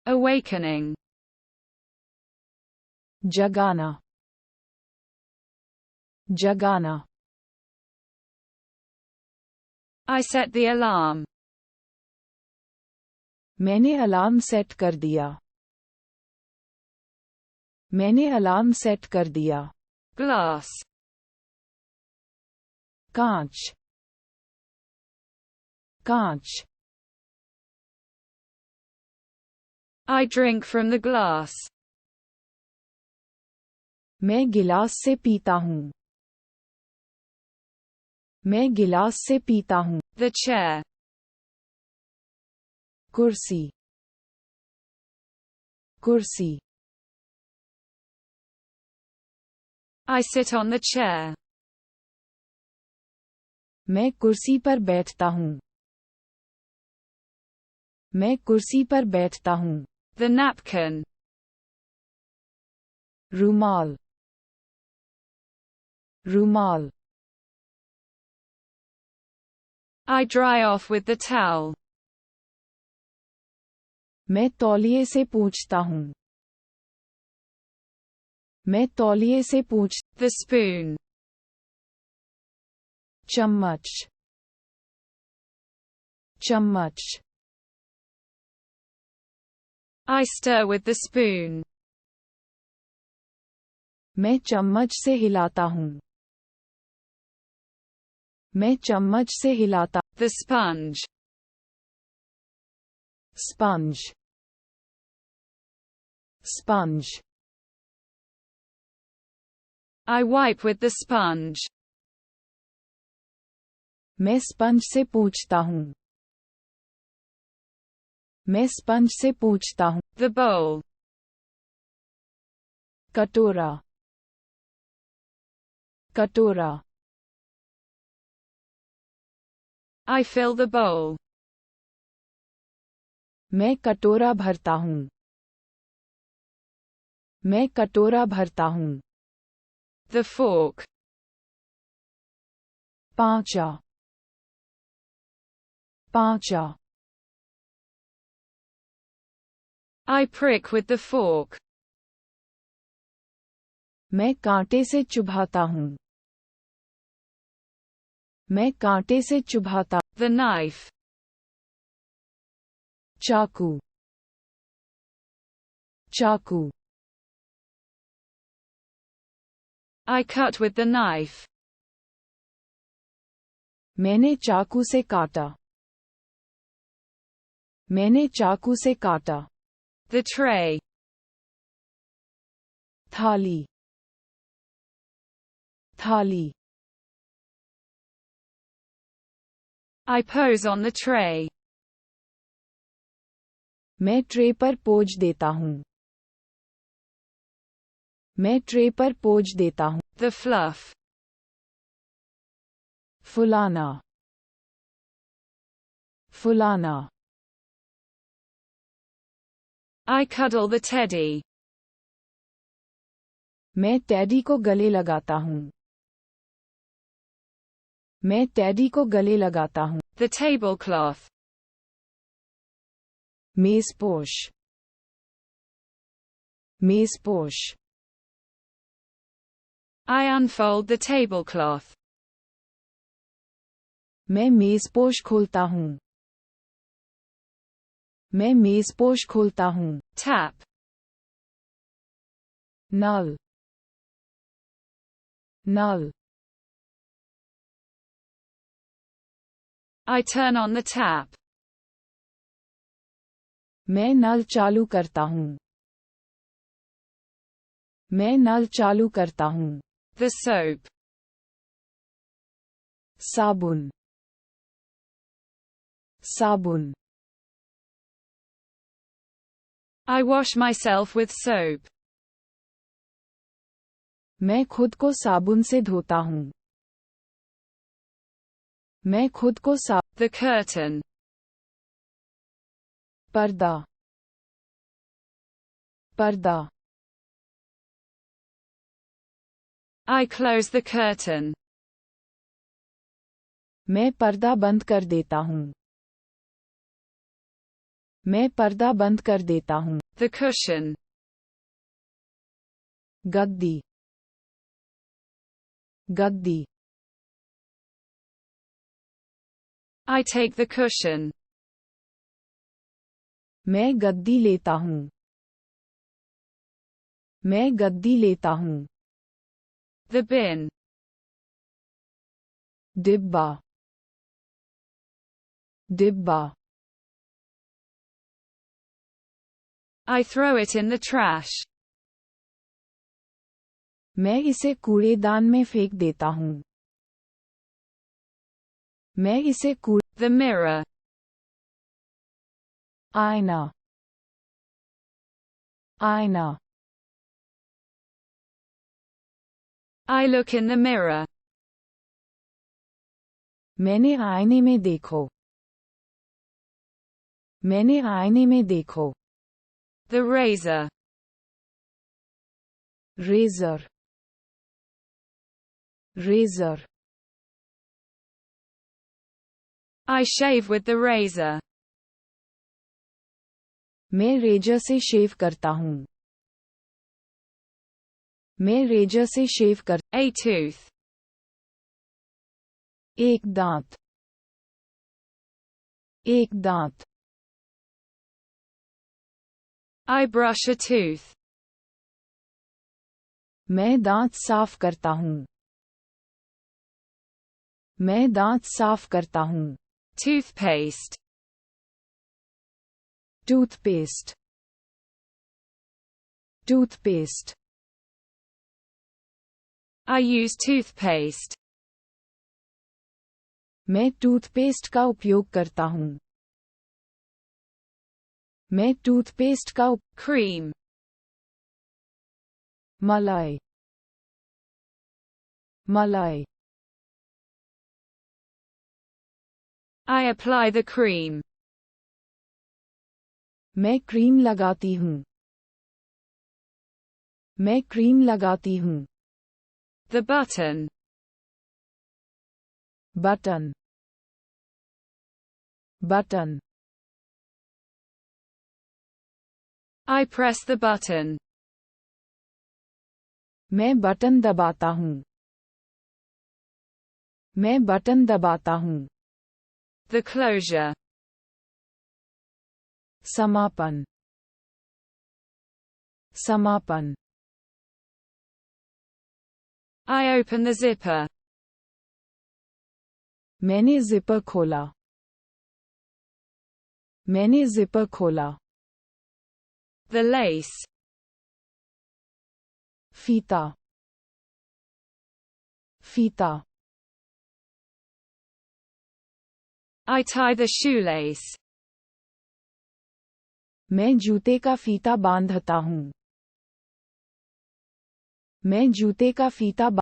Awakening. जगाना, जगाना. I set the alarm. मैंने अलार्म सेट कर दिया. मैंने अलार्म सेट कर दिया. Glass. कांच, कांच. I drink from the glass. मैं गिलास से पीता हूँ. मैं गिलास से पीता हूँ. The chair. कुर्सी, कुर्सी. I sit on the chair. मैं कुर्सी पर बैठता हूँ. मैं कुर्सी पर बैठता हूँ. The napkin. रुमाल, रुमाल. I dry off with the towel. मैं तौलिए से पूंछता हूँ. मैं तौलिए से पूंछ. The spoon. चम्मच, चम्मच. I stir with the spoon. मैं चम्मच से हिलाता हूँ. मैं चम्मच से हिलाता. The sponge. Sponge, sponge. I wipe with the sponge. मैं स्पंज से पूंछता हूँ. मैं स्पंज से पूंछता हूँ. The bowl. कटोरा, कटोरा. I fill the bowl. मैं कटोरा भरता हूँ. मैं कटोरा भरता हूँ. The fork. पांचा, पांचा. I prick with the fork. मैं कांटे से चुभाता हूँ. मैं कांटे से चुभाता. The knife. चाकू, चाकू. I cut with the knife. मैंने चाकू से काटा. मैंने चाकू से काटा. The tray. थाली, थाली. I pose on the tray. मैं ट्रे पर पोज देता हूँ. मैं ट्रे पर पोज देता हूँ. The fluff. फुलाना, फुलाना. I cuddle the teddy. मैं टैडी को गले लगाता हूँ. मैं टैडी को गले लगाता हूँ. The tablecloth. मेज़पोश, मेज़पोश. I unfold the tablecloth. मैं मेज़पोश खोलता हूँ. मैं मेज़पोश खोलता हूँ. Tap. Null, null. I turn on the tap. मैं नल चालू करता हूँ. मैं नल चालू करता हूँ. The soap. साबुन, साबुन. I wash myself with soap. मैं खुद को साबुन से धोता हूँ. मैं खुद को The curtain. पर्दा, पर्दा. I close the curtain. मैं पर्दा बंद कर देता हूँ. मैं पर्दा बंद कर देता हूँ. The cushion. Gaddi. Gaddi. I take the cushion. मैं गद्दी लेता हूँ. मैं गद्दी लेता हूँ. The bin. डिब्बा. डिब्बा. I throw it in the trash. मैं इसे कूड़ेदान में फेंक देता हूँ. मैं इसे The mirror. आईना. आईना. I look in the mirror. मैंने आईने में देखो. मैंने आईने में देखो. The razor. Razor. Razor. I shave with the razor. मैं रेजर से शेव करता हूँ. मैं रेजर से शेव कर. A tooth. एक दांत. एक दांत. I brush a tooth. मैं दांत साफ करता हूँ. मैं दांत साफ करता हूँ. Toothpaste. Toothpaste. Toothpaste. I use toothpaste. मैं टूथपेस्ट का उपयोग करता हूँ. मैं टूथपेस्ट का Cream. मलाई. मलाई. I apply the cream. मैं क्रीम लगाती हूँ. मैं क्रीम लगाती हूँ. The button. Button. Button. I press the button. मैं बटन दबाता हूँ. मैं बटन दबाता हूँ. The closure. समापन. समापन. I open the zipper. मैंने जिपर खोला. मैंने जिपर खोला. The lace. फीता. फीता. I tie the shoelace. मैं जूते का फीता बांधता हूँ. मैं जूते का फीता